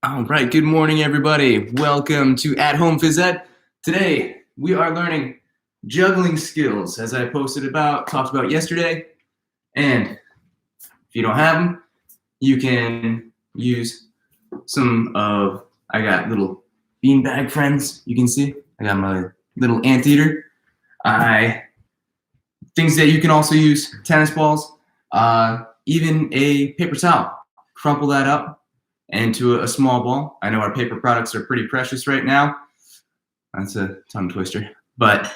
All right, good morning, everybody. Welcome to At Home Phys Ed. Today, we are learning juggling skills, as I talked about yesterday. And if you don't have them, you can use I got little beanbag friends, you can see. I got my little anteater. Things that you can also use, tennis balls, even a paper towel. Crumple that up into a small ball. I know our paper products are pretty precious right now. That's a tongue twister. But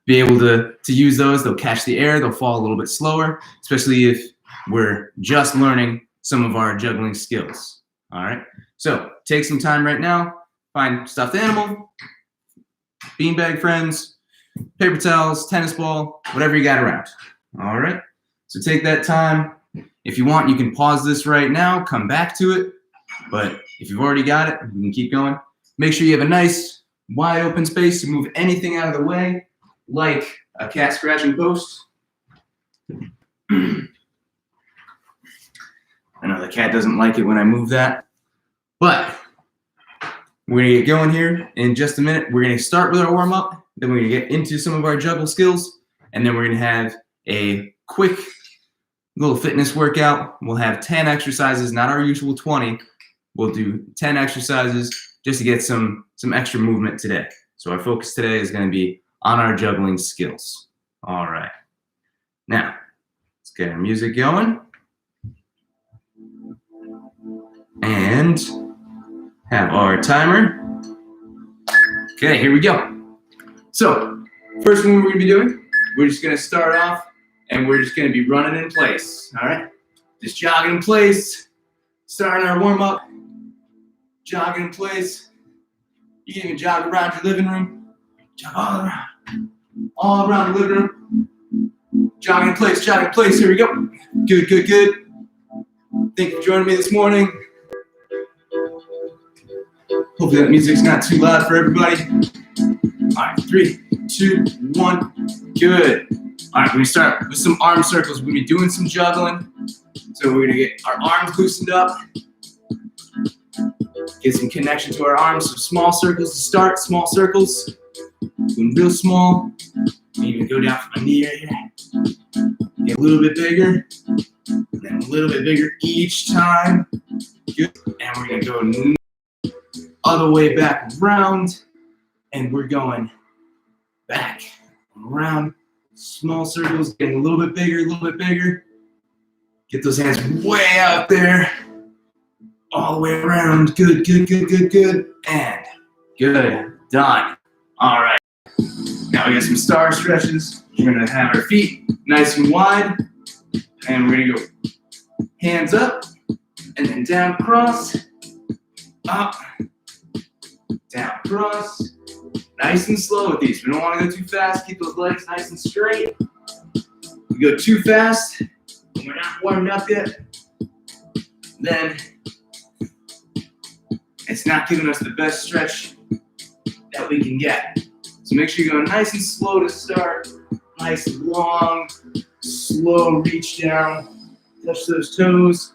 be able to use those. They'll catch the air. They'll fall a little bit slower, especially if we're just learning some of our juggling skills. All right. So take some time right now. Find stuffed animal, beanbag friends, paper towels, tennis ball, whatever you got around. All right. So take that time. If you want, you can pause this right now, come back to it. But if you've already got it, you can keep going. Make sure you have a nice wide open space to move anything out of the way, like a cat scratching post. I know the cat doesn't like it when I move that, but we're gonna get going here in just a minute. We're gonna start with our warm up, then we're gonna get into some of our juggle skills, and then we're gonna have a quick little fitness workout. We'll have 10 exercises, not our usual 20. We'll do 10 exercises just to get some extra movement today. So our focus today is going to be on our juggling skills. All right. Now, let's get our music going. And have our timer. Okay, here we go. So, first one we're going to be doing, we're just going to start off and we're just going to be running in place. All right? Just jogging in place, starting our warm up. Jogging in place. You can even jog around your living room. Jog all around the living room. Jogging in place, Here we go. Good, good, good. Thank you for joining me this morning. Hopefully that music's not too loud for everybody. All right, 3, 2, 1. Good. All right, we're gonna start with some arm circles. We're gonna be doing some juggling. So we're gonna get our arms loosened up. Get some connection to our arms. Some small circles to start. Small circles. Doing real small. Even go down from my knee right here. Get a little bit bigger. And then a little bit bigger each time. Good. And we're going to go other way back around. And we're going back around. Small circles. Getting a little bit bigger, a little bit bigger. Get those hands way out there. All the way around. Good, good, good, good, good. And good. Done. All right. Now we got some star stretches. We're going to have our feet nice and wide. And we're going to go hands up. And then down, cross. Up. Down, cross. Nice and slow with these. We don't want to go too fast. Keep those legs nice and straight. If we go too fast, and we're not warmed up yet, then it's not giving us the best stretch that we can get. So make sure you go nice and slow to start. Nice, long, slow reach down. Touch those toes.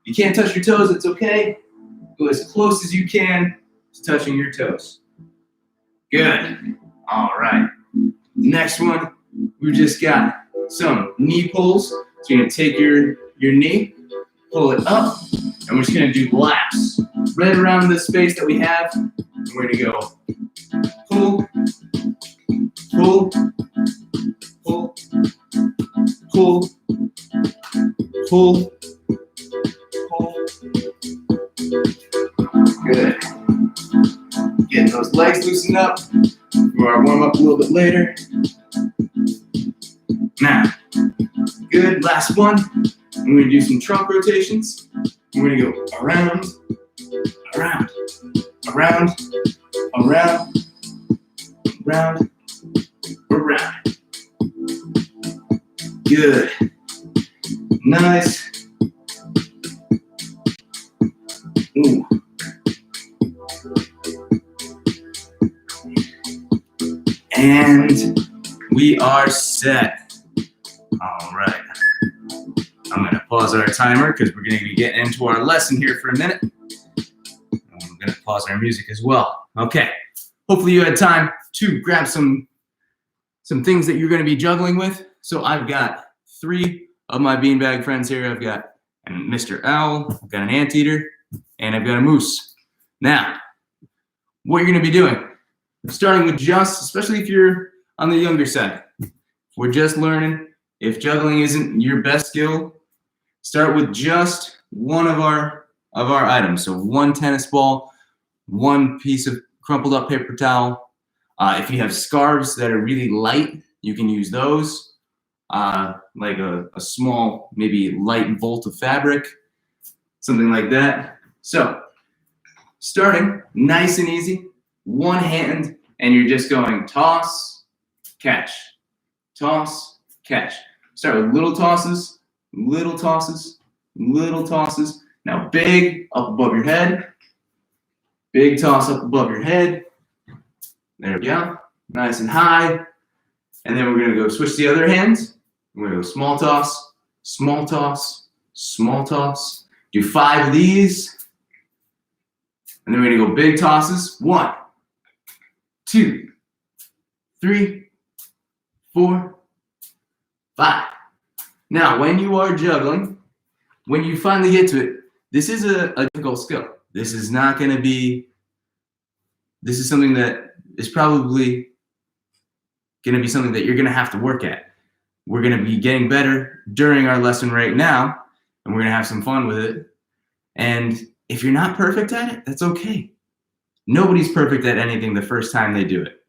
If you can't touch your toes, it's okay. Go as close as you can to touching your toes. Good. All right. Next one, we just got some knee pulls. So you're going to take your knee, pull it up, and we're just going to do laps right around the space that we have. And we're going to go pull, pull, pull, pull, pull, pull. Good. Getting those legs loosened up. For our warm up a little bit later. Now, good. Last one. I'm going to do some trunk rotations. We're going to go around, around, around, around, around, around. Good. Nice. Ooh. And we are set. All right. I'm going to pause our timer because we're going to be getting into our lesson here for a minute. pause our music as well. Okay, hopefully you had time to grab some things that you're going to be juggling with. So I've got 3 of my beanbag friends here. I've got Mr. Owl, I've got an anteater, and I've got a moose. Now, what you're going to be doing, starting with especially if you're on the younger side, we're just learning. If juggling isn't your best skill, start with just one of our items. So 1 tennis ball, 1 piece of crumpled up paper towel. If you have scarves that are really light, you can use those. Like a small, maybe light volt of fabric, something like that. So starting nice and easy, 1 hand, and you're just going toss, catch, toss, catch. Start with little tosses, little tosses, little tosses. Now big up above your head, big toss up above your head. There we go, nice and high. And then we're gonna go switch the other hands. We're gonna go small toss, small toss, small toss. Do 5 of these. And then we're gonna go big tosses. 1, 2, 3, 4, 5. Now, when you are juggling, when you finally get to it, this is a difficult skill. This is not gonna be, this is something that is probably gonna be something that you're gonna have to work at. We're gonna be getting better during our lesson right now, and we're gonna have some fun with it. And if you're not perfect at it, that's okay. Nobody's perfect at anything the first time they do it.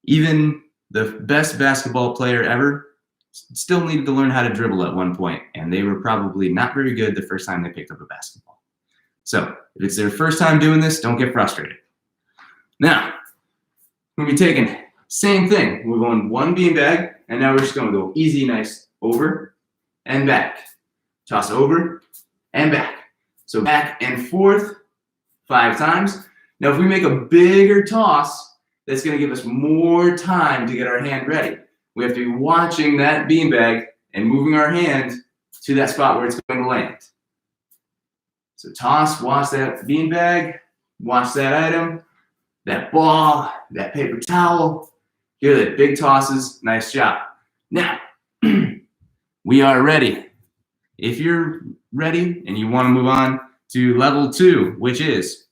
Even the best basketball player ever still needed to learn how to dribble at one point, and they were probably not very good the first time they picked up a basketball. So if it's their first time doing this, don't get frustrated. Now, we're gonna be taking same thing. We're going 1 beanbag, and now we're just gonna go easy, nice, over and back. Toss over and back. So back and forth 5 times. Now, if we make a bigger toss, that's gonna give us more time to get our hand ready. We have to be watching that beanbag and moving our hand to that spot where it's going to land. So toss, watch that beanbag, watch that item, that ball, that paper towel. Good, big tosses, nice job. Now, we are ready. If you're ready and you want to move on to level 2, which is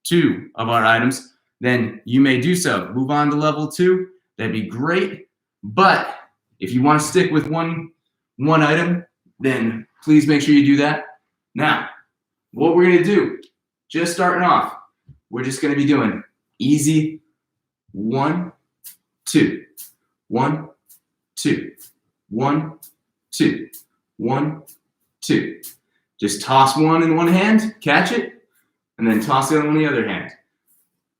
2 of our items, then you may do so. Move on to level 2, that'd be great. But if you want to stick with one item, then please make sure you do that. Now, what we're going to do, just starting off, we're just going to be doing easy 1, 2, 1, 2, 1, 2, 1, 2. Just toss one in one hand, catch it, and then toss it on the other hand.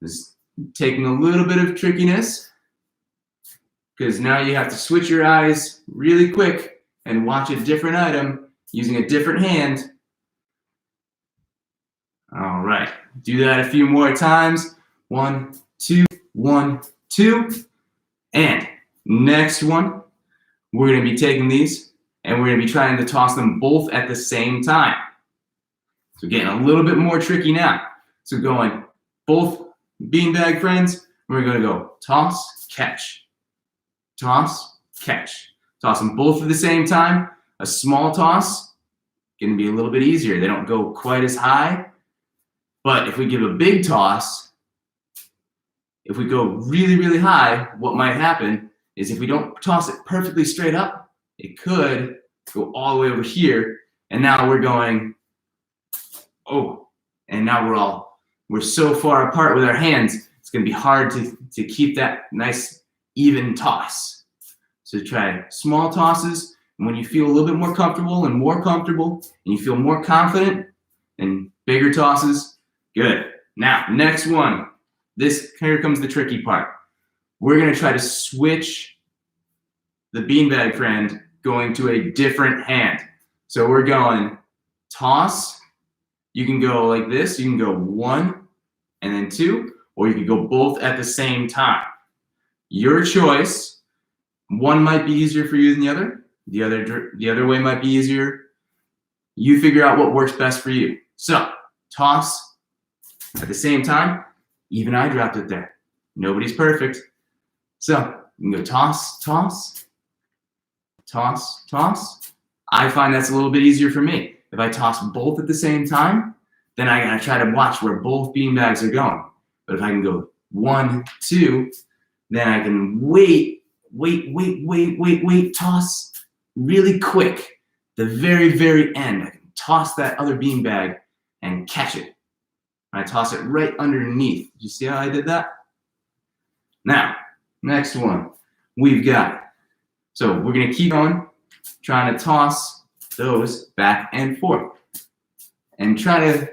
Just taking a little bit of trickiness, because now you have to switch your eyes really quick and watch a different item using a different hand. All right, do that a few more times. 1, 2, 1, 2. And next one, we're going to be taking these and we're going to be trying to toss them both at the same time. So getting a little bit more tricky now. So going both beanbag friends, we're going to go toss, catch. Toss, catch. Toss them both at the same time. A small toss can be a little bit easier. They don't go quite as high. But if we give a big toss, if we go really, really high, what might happen is if we don't toss it perfectly straight up, it could go all the way over here. And now we're going, oh, and now we're so far apart with our hands, it's going to be hard to keep that nice even toss. So try small tosses, and when you feel a little bit more comfortable, and you feel more confident, and bigger tosses, good. Now, next one. Here comes the tricky part. We're going to try to switch the beanbag friend going to a different hand. So we're going toss. You can go like this. You can go 1 and then 2, or you can go both at the same time. Your choice. One might be easier for you than the other. The other way might be easier. You figure out what works best for you. So toss, At the same time, even I dropped it there. Nobody's perfect. So you can go toss, toss, toss, toss. I find that's a little bit easier for me. If I toss both at the same time, then I gotta try to watch where both beanbags are going. But if I can go 1, 2, then I can wait, toss really quick. The very, very end, I can toss that other beanbag and catch it. I toss it right underneath. Did you see how I did that? Now, next one we've got. So we're gonna keep going, trying to toss those back and forth. And try to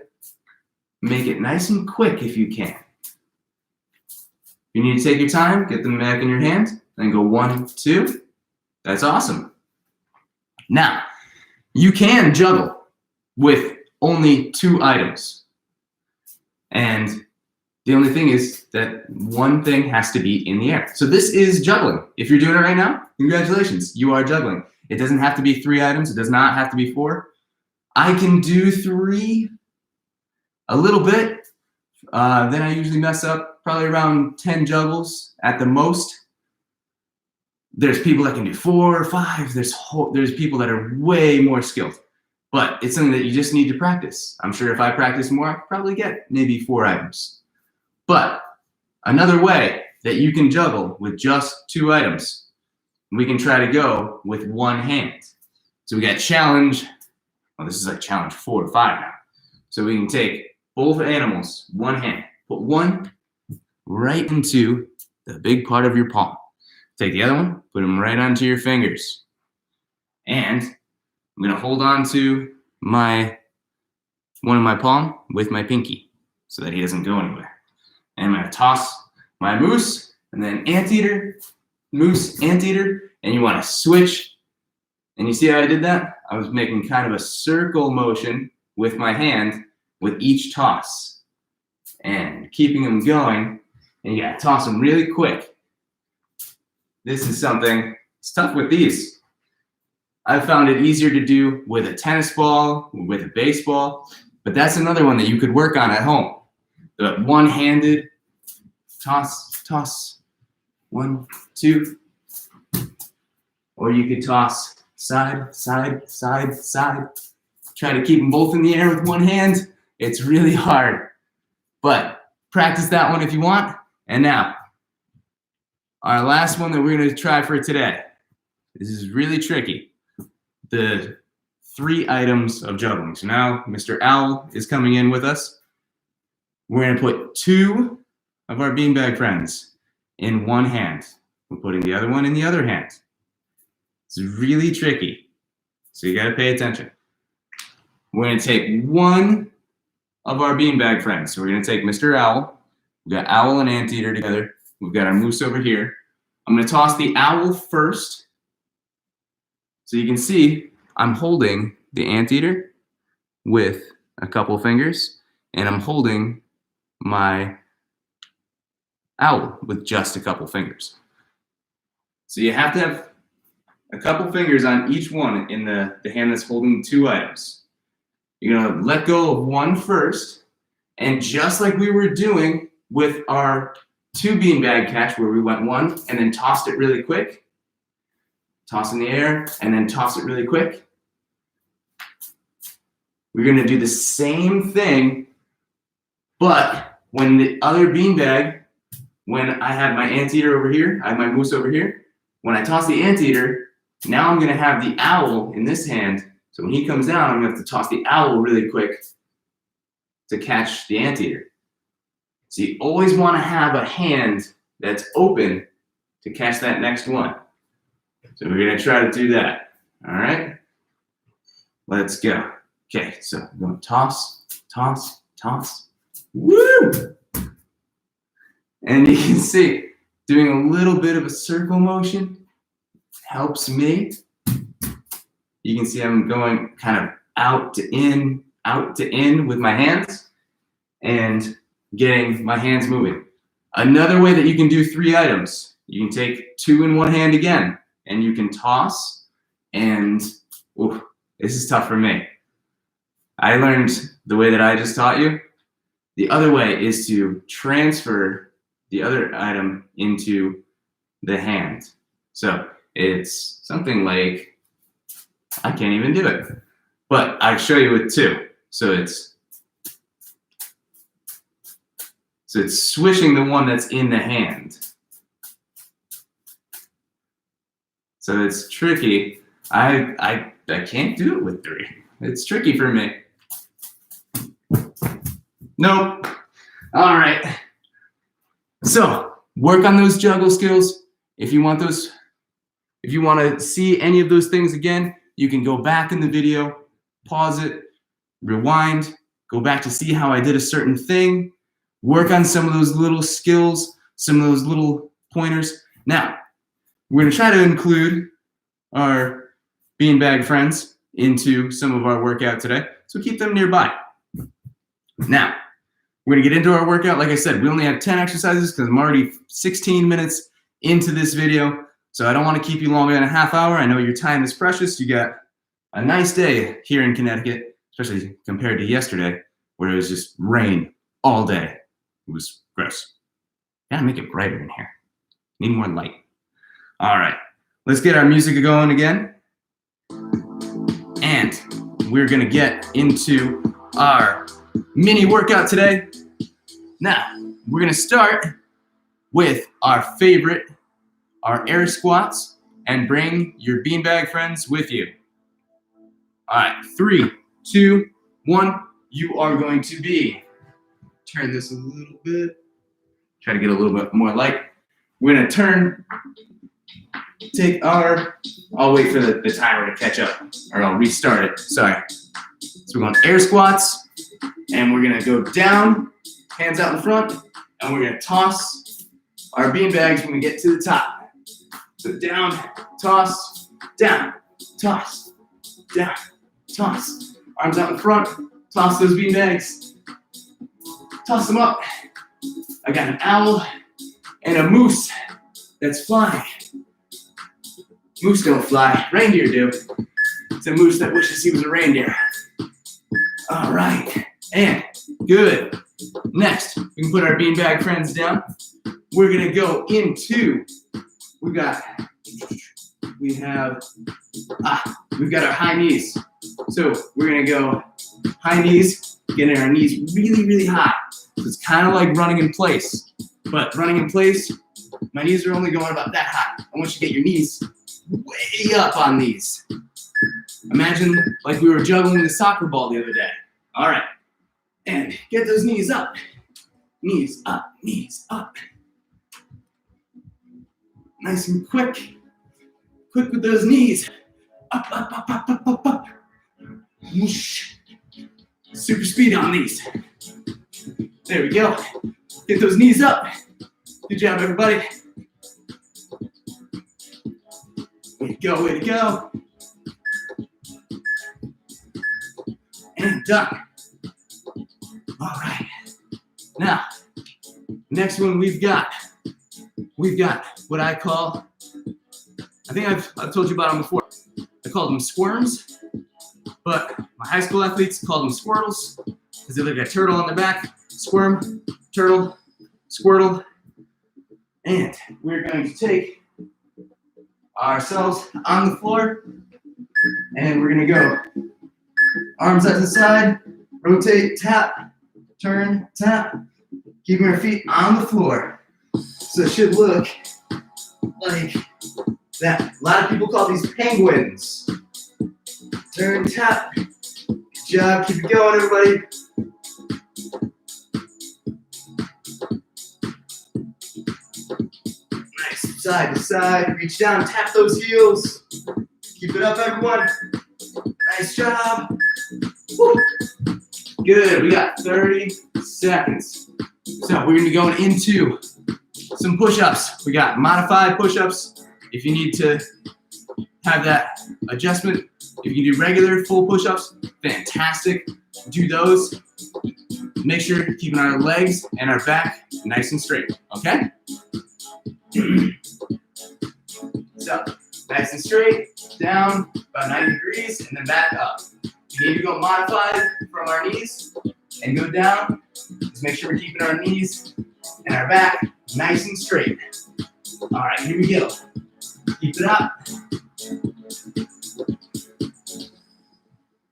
make it nice and quick if you can. You need to take your time, get them back in your hand, then go 1, 2. That's awesome. Now, you can juggle with only 2 items. And the only thing is that one thing has to be in the air. So this is juggling. If you're doing it right now, congratulations, you are juggling. It doesn't have to be 3 items. It does not have to be 4. I can do 3 a little bit. Then I usually mess up probably around 10 juggles at the most. There's people that can do 4 or 5. There's people that are way more skilled. But it's something that you just need to practice. I'm sure if I practice more, I could probably get maybe 4 items. But another way that you can juggle with just 2 items, we can try to go with 1 hand. So we got challenge. Well, this is like challenge 4 or 5 now. So we can take both animals, 1 hand, put one right into the big part of your palm. Take the other one, put them right onto your fingers. And I'm gonna hold on to one of my palm with my pinky so that he doesn't go anywhere. And I'm gonna toss my moose and then anteater, moose, anteater, and you wanna switch. And you see how I did that? I was making kind of a circle motion with my hand with each toss and keeping them going. And you gotta toss them really quick. This is something, it's tough with these. I've found it easier to do with a tennis ball, with a baseball, but that's another one that you could work on at home. The one-handed toss, toss, 1, 2. Or you could toss side, side, side, side. Try to keep them both in the air with 1 hand. It's really hard, but practice that one if you want. And now, our last one that we're gonna try for today. This is really tricky. The 3 items of juggling. So now Mr. Owl is coming in with us. We're gonna put 2 of our beanbag friends in 1 hand. We're putting the other one in the other hand. It's really tricky, so you gotta pay attention. We're gonna take 1 of our beanbag friends. So we're gonna take Mr. Owl. We've got Owl and Anteater together. We've got our moose over here. I'm gonna toss the owl first. So you can see I'm holding the Anteater with a couple fingers, and I'm holding my owl with just a couple fingers. So you have to have a couple fingers on each one in the hand that's holding 2 items. You're gonna let go of 1 first, and just like we were doing with our 2 beanbag catch where we went 1 and then tossed it really quick, toss in the air and then toss it really quick. We're gonna do the same thing, but when the other beanbag, when I have my anteater over here, I have my moose over here, when I toss the anteater, now I'm gonna have the owl in this hand. So when he comes down, I'm gonna have to toss the owl really quick to catch the anteater. So you always wanna have a hand that's open to catch that next one. So we're gonna try to do that, all right? Let's go. Okay, so I'm gonna toss, toss, toss. Woo! And you can see, doing a little bit of a circle motion helps me. You can see I'm going kind of out to in with my hands and getting my hands moving. Another way that you can do 3 items, you can take 2 in 1 hand again, and you can toss, and ooh, this is tough for me. I learned the way that I just taught you, The other way is to transfer the other item into the hand. So it's something like, I can't even do it, but I show you with two. So it's swishing the one that's in the hand. So it's tricky. I can't do it with three. It's tricky for me. Nope. All right. So work on those juggle skills. If you want to see any of those things again, you can go back in the video, pause it, rewind, go back to see how I did a certain thing, work on some of those little skills, some of those little pointers. Now, we're going to try to include our beanbag friends into some of our workout today, so keep them nearby. Now, we're going to get into our workout. Like I said, we only have 10 exercises because I'm already 16 minutes into this video, so I don't want to keep you longer than a half hour. I know your time is precious. You got a nice day here in Connecticut, especially compared to yesterday, where it was just rain all day. It was gross. Gotta make it brighter in here. Need more light. All right, let's get our music going again. And we're gonna get into our mini workout today. Now, we're gonna start with our favorite, our air squats, and bring your beanbag friends with you. All right, 3, 2, 1. You are going to be, turn this a little bit, try to get a little bit more light. We're gonna I'll wait for the timer to catch up, or I'll restart it, sorry. So we're going air squats, and we're gonna go down, hands out in front, and we're gonna toss our beanbags when we get to the top. So down, toss, down, toss, down, toss. Arms out in front, toss those beanbags, toss them up. I got an owl and a moose that's flying. Moose don't fly, reindeer do. It's a moose that wishes he was a reindeer. All right, and good. Next, we can put our beanbag friends down. We're gonna go into, we've got our high knees. So we're gonna go high knees, getting our knees really, really high. So it's kind of like running in place, but running in place, my knees are only going about that high. I want you to get your knees way up on these. Imagine like we were juggling the soccer ball the other day. All right, and get those knees up. Knees up, knees up. Nice and quick. Quick with those knees. Up, up, up, up, up, up, up. Whoosh. Super speed on these. There we go. Get those knees up. Good job, everybody. Way to go, way to go. And done. All right. Now, next one we've got what I call, I think I've told you about them before. I called them squirms, but my high school athletes called them squirtles because they look like a turtle on their back. Squirm, turtle, squirtle. And we're going to take ourselves on the floor, and we're going to go arms at the side, rotate, tap, turn, tap, keeping our feet on the floor. So it should look like that. A lot of people call these penguins. Turn, tap. Good job. Keep it going, everybody. Nice. Side to side. Reach down. Tap those heels. Keep it up, everyone. Nice job. Woo. Good. We got 30 seconds. So we're going to be going into some push-ups. We got modified push-ups. If you need to have that adjustment, if you can do regular full push-ups, fantastic. Do those. Make sure you're keeping our legs and our back nice and straight, okay? So, nice and straight, down about 90 degrees, and then back up. If you need to go modified from our knees, and go down. Just make sure we're keeping our knees and our back nice and straight. All right, here we go. Keep it up.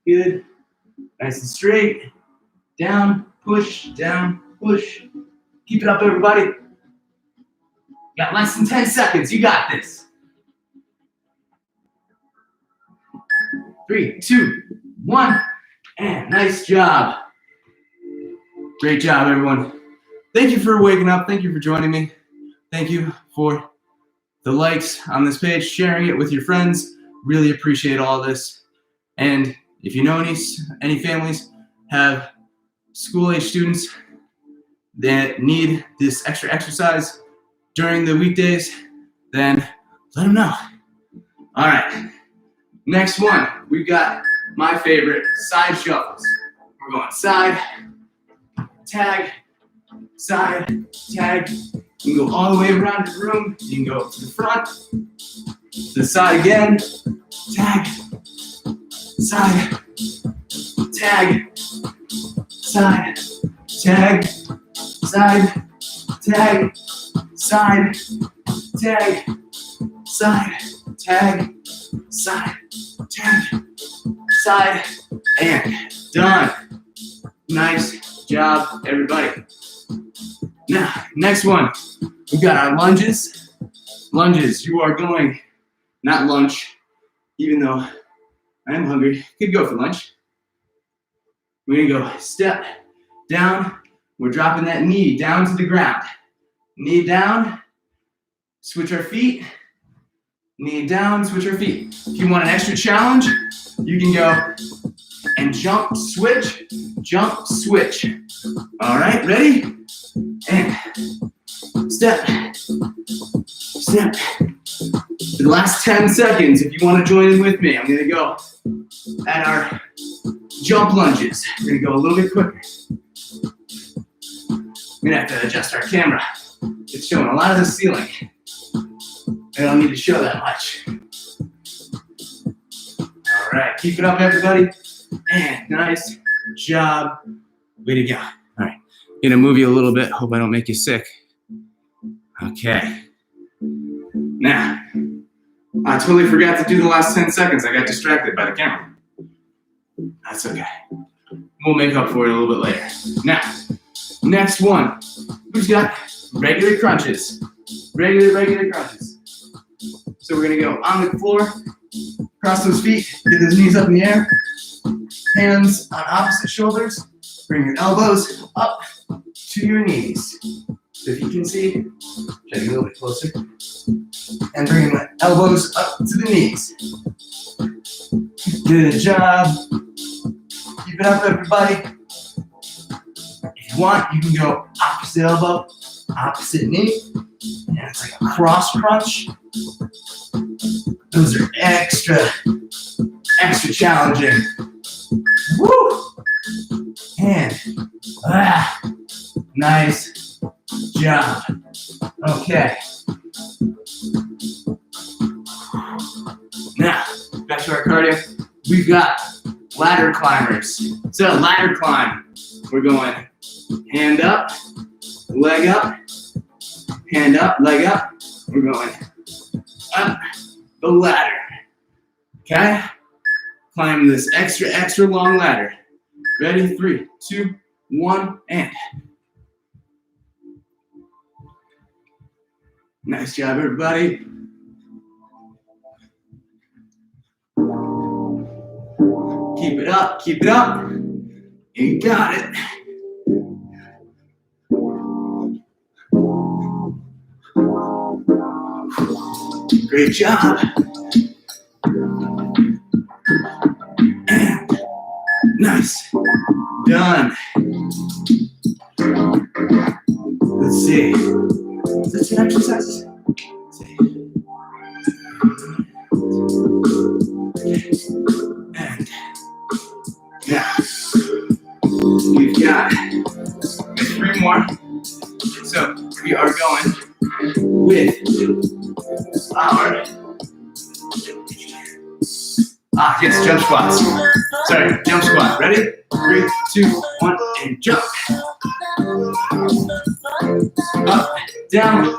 Good. Nice and straight. Down, push, down, push. Keep it up, everybody. You got less than 10 seconds. You got this. 3, 2, 1, and nice job. Great job, everyone. Thank you for waking up. Thank you for joining me. Thank you for the likes on this page, sharing it with your friends. Really appreciate all this. And if you know any families have school-age students that need this extra exercise during the weekdays, then let them know. All right, next one, we've got my favorite, side shuffles. We're going side, tag, side, tag. You can go all the way around the room. You can go to the front, to the side again, tag, side, tag, side, tag, side, tag, side, tag, side, tag, side, tag, side, and done. Nice job, everybody. Now, next one, we've got our lunges. Lunges, you are going, not lunch, even though I am hungry, could go for lunch. We're gonna go step down. We're dropping that knee down to the ground. Knee down, switch our feet. Knee down, switch our feet. If you want an extra challenge, you can go and jump, switch, jump, switch. All right, ready? And step, step. For the last 10 seconds, if you want to join in with me, I'm gonna go at our jump lunges. We're gonna go a little bit quicker. We're gonna have to adjust our camera. It's showing a lot of the ceiling. I don't need to show that much. All right, keep it up, everybody. And nice job. Way to go. All right, gonna move you a little bit. Hope I don't make you sick. Okay. Now, I totally forgot to do the last 10 seconds. I got distracted by the camera. That's okay. We'll make up for it a little bit later. Now, next one. Who's got regular crunches? Regular crunches. So we're gonna go on the floor, cross those feet, get those knees up in the air, hands on opposite shoulders, bring your elbows up to your knees. So if you can see, try to get a little bit closer, and bring my elbows up to the knees. Good job. Keep it up, everybody. If you want, you can go opposite elbow, opposite knee, and it's like a cross crunch. Those are extra challenging. Woo! And, nice job. Okay. Now, back to our cardio. We've got ladder climbers. So ladder climb. We're going hand up, leg up, hand up, leg up. We're going up the ladder. Okay? Climb this extra long ladder. Ready? 3, 2, 1, and. Nice job, everybody. Keep it up, keep it up. You got it. Great job. And nice. Done. Let's see. Is this an exercise? Let's see. And now we've got 3 more. So we are going with Yes, jump squats. Sorry, jump squat. Ready? 3, 2, 1, and jump. Up, down.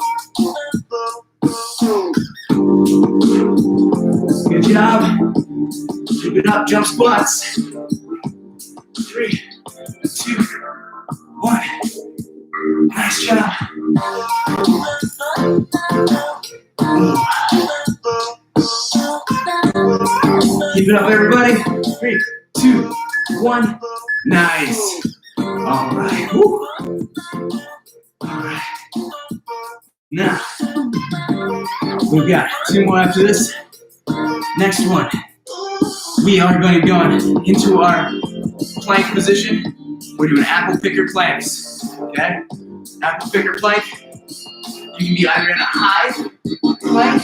Good job. Keep it up, jump squats. 3, 2, 1. Nice job. Keep it up, everybody. 3, 2, 1. Nice. All right. Woo. All right. Now, we've got 2 more after this. Next one, we are going to go into our plank position. We're doing apple picker planks. Okay? Apple picker plank. You can be either in a high plank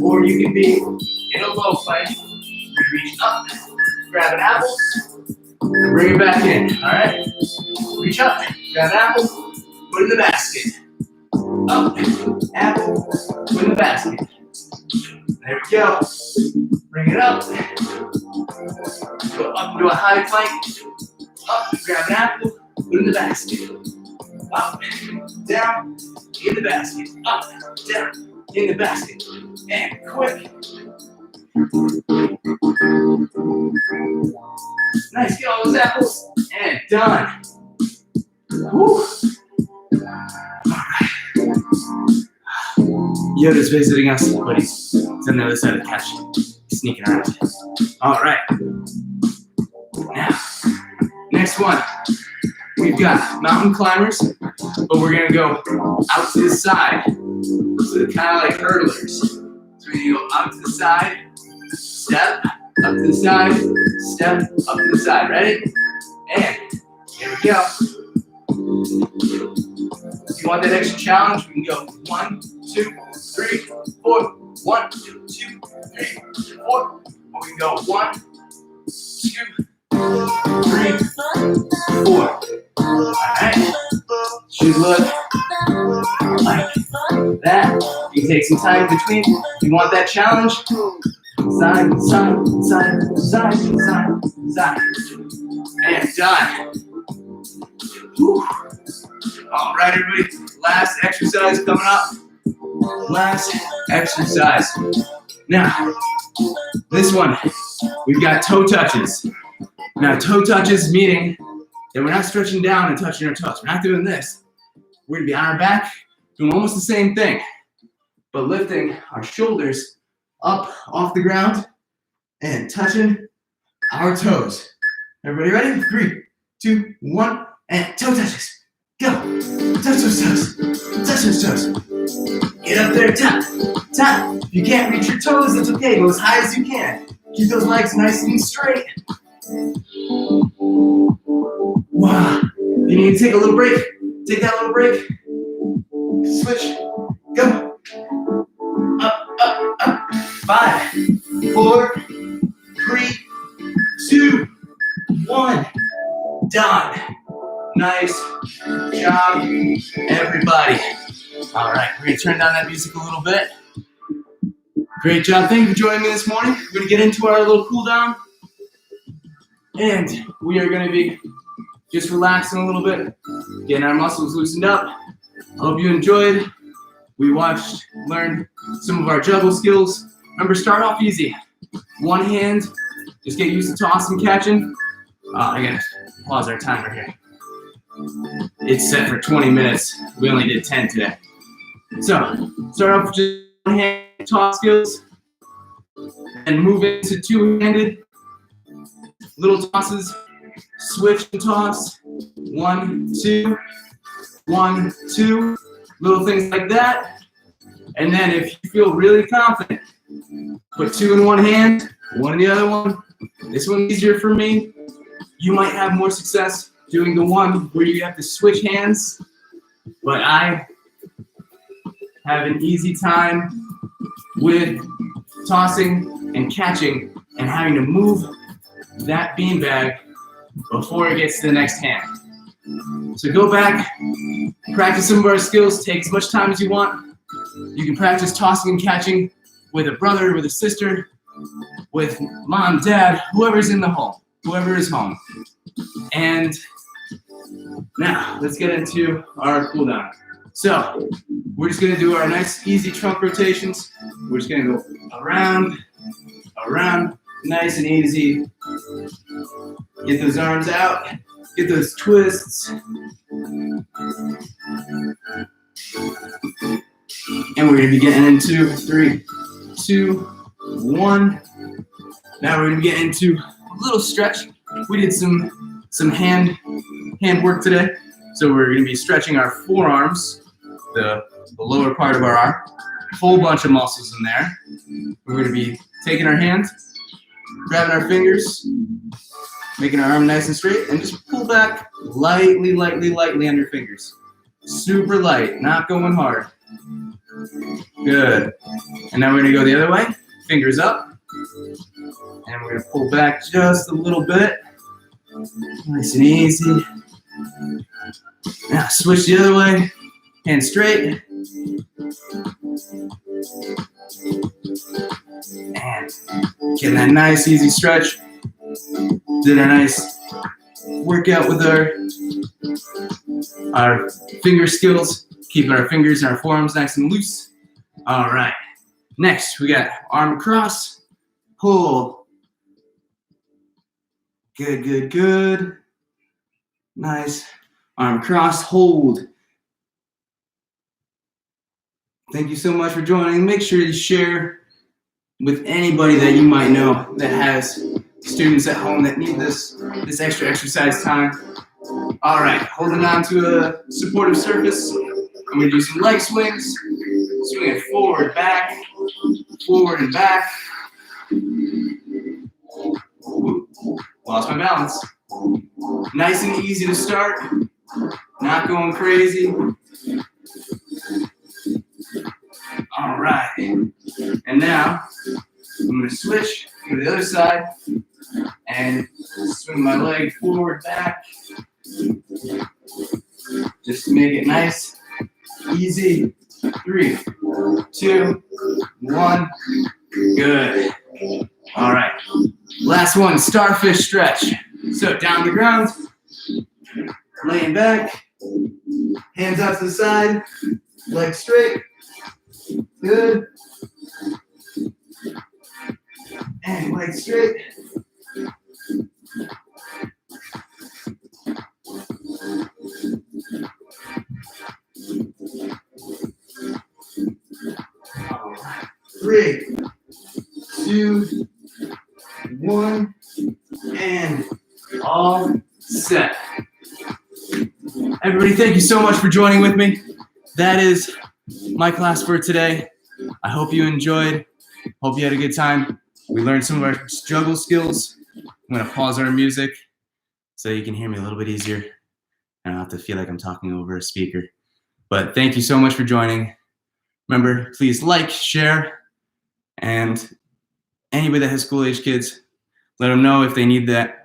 or you can be in a low plank. You reach up, grab an apple, and bring it back in. All right? Reach up, grab an apple, put it in the basket. Up, apple, put it in the basket. There we go. Bring it up. Go up into a high plank. Up, grab an apple, put it in the basket. Up, down, in the basket. Up, down, in the basket. And quick. Nice, get all those apples. And done. Woo. Alright. Yoda's visiting us, but he's on the other side of the couch. He's sneaking around. Alright. Now, next one. We've got mountain climbers, but we're gonna go out to the side. So they're kind of like hurdlers. So we're gonna go out to the side, step, up to the side, step, up to the side. Ready? And here we go. If you want that extra challenge, we can go 1, 2, 3, 4. 1, 2, 3, 4. Or we can go 1, 2, 3, 4. Alright. Should look like that. You can take some time in between. If you want that challenge, side, side, side, side, side, side. And done. Whew. All right, everybody. Last exercise coming up. Last exercise. Now, this one, we've got toe touches. Now, toe touches meaning that we're not stretching down and touching our toes. We're not doing this. We're gonna be on our back, doing almost the same thing, but lifting our shoulders up off the ground and touching our toes. Everybody ready? 3, 2, 1, and toe touches. Go. Touch those toes. Touch those toes. Get up there, tap, tap. If you can't reach your toes, that's okay. Go as high as you can. Keep those legs nice and straight. Wow. You need to take a little break. Take that little break. Switch. Go. Up, up, up. 5, 4, 3, 2, 1. Done. Nice job, everybody. All right, we're gonna turn down that music a little bit. Great job. Thank you for joining me this morning. We're gonna get into our little cool down. And we are gonna be just relaxing a little bit, getting our muscles loosened up. I hope you enjoyed. We watched, learned some of our juggle skills. Remember, start off easy. One hand, just get used to tossing, catching. I gotta pause our timer here. It's set for 20 minutes. We only did 10 today. So, start off with just one hand toss skills and move into two-handed little tosses. Switch and toss. 1, 2, 1, 2. Little things like that. And then if you feel really confident, put 2 in one hand, 1 in the other one. This one's easier for me. You might have more success doing the one where you have to switch hands, but I have an easy time with tossing and catching and having to move that beanbag before it gets to the next hand. So go back, practice some of our skills, take as much time as you want. You can practice tossing and catching with a brother, with a sister. with mom, dad, whoever's in the home, whoever is home. And now let's get into our cool down. So we're just gonna do our nice easy trunk rotations. We're just gonna go around, around, nice and easy. Get those arms out, get those twists. And we're gonna be getting into 3, 2, 1. Now we're gonna get into a little stretch. We did some hand work today. So we're gonna be stretching our forearms, the lower part of our arm, a whole bunch of muscles in there. We're gonna be taking our hand, grabbing our fingers, making our arm nice and straight, and just pull back lightly, lightly, lightly on your fingers. Super light, not going hard. Good. And now we're gonna go the other way, fingers up. And we're gonna pull back just a little bit. Nice and easy. Now switch the other way, hand straight. And getting that nice easy stretch. Did a nice workout with our finger skills, keeping our fingers and our forearms nice and loose. All right. Next, we got arm across, pull. Good, good, good. Nice. Arm across, hold. Thank you so much for joining. Make sure you share with anybody that you might know that has students at home that need this extra exercise time. All right, holding on to a supportive surface. I'm gonna do some leg swings. Swing it forward, back, forward and back. Ooh, lost my balance. Nice and easy to start. Not going crazy. All right. And now I'm going to switch to the other side and swing my leg forward, back. Just to make it nice, easy. 3, 2, 1. Good. All right. Last one, starfish stretch. So down the ground, laying back, hands out to the side, legs straight. Good. And legs straight. All right. 3, 2, 1, and all set. Everybody, thank you so much for joining with me. That is my class for today. I hope you enjoyed. Hope you had a good time. We learned some of our juggle skills. I'm going to pause our music so you can hear me a little bit easier. I don't have to feel like I'm talking over a speaker. But thank you so much for joining. Remember, please like, share, and anybody that has school-age kids, let them know if they need that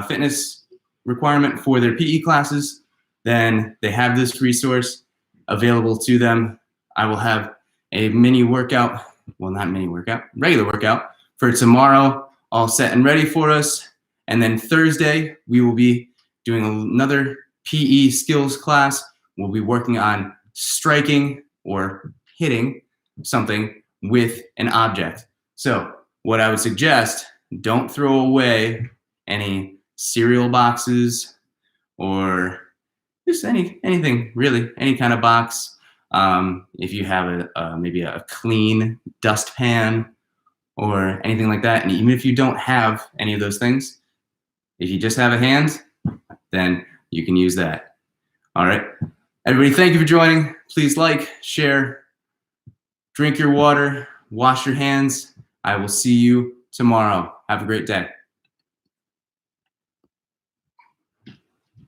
fitness requirement for their PE classes, then they have this resource available to them. I will have a mini workout, well, not mini workout, regular workout for tomorrow, all set and ready for us. And then Thursday, we will be doing another PE skills class. We'll be working on striking or hitting something with an object. So what I would suggest, don't throw away any cereal boxes or just anything really, any kind of box. If you have maybe a clean dustpan or anything like that, and even if you don't have any of those things, if you just have a hand, then you can use that. All right, everybody, thank you for joining. Please like, share, drink your water, wash your hands. I will see you tomorrow. Have a great day.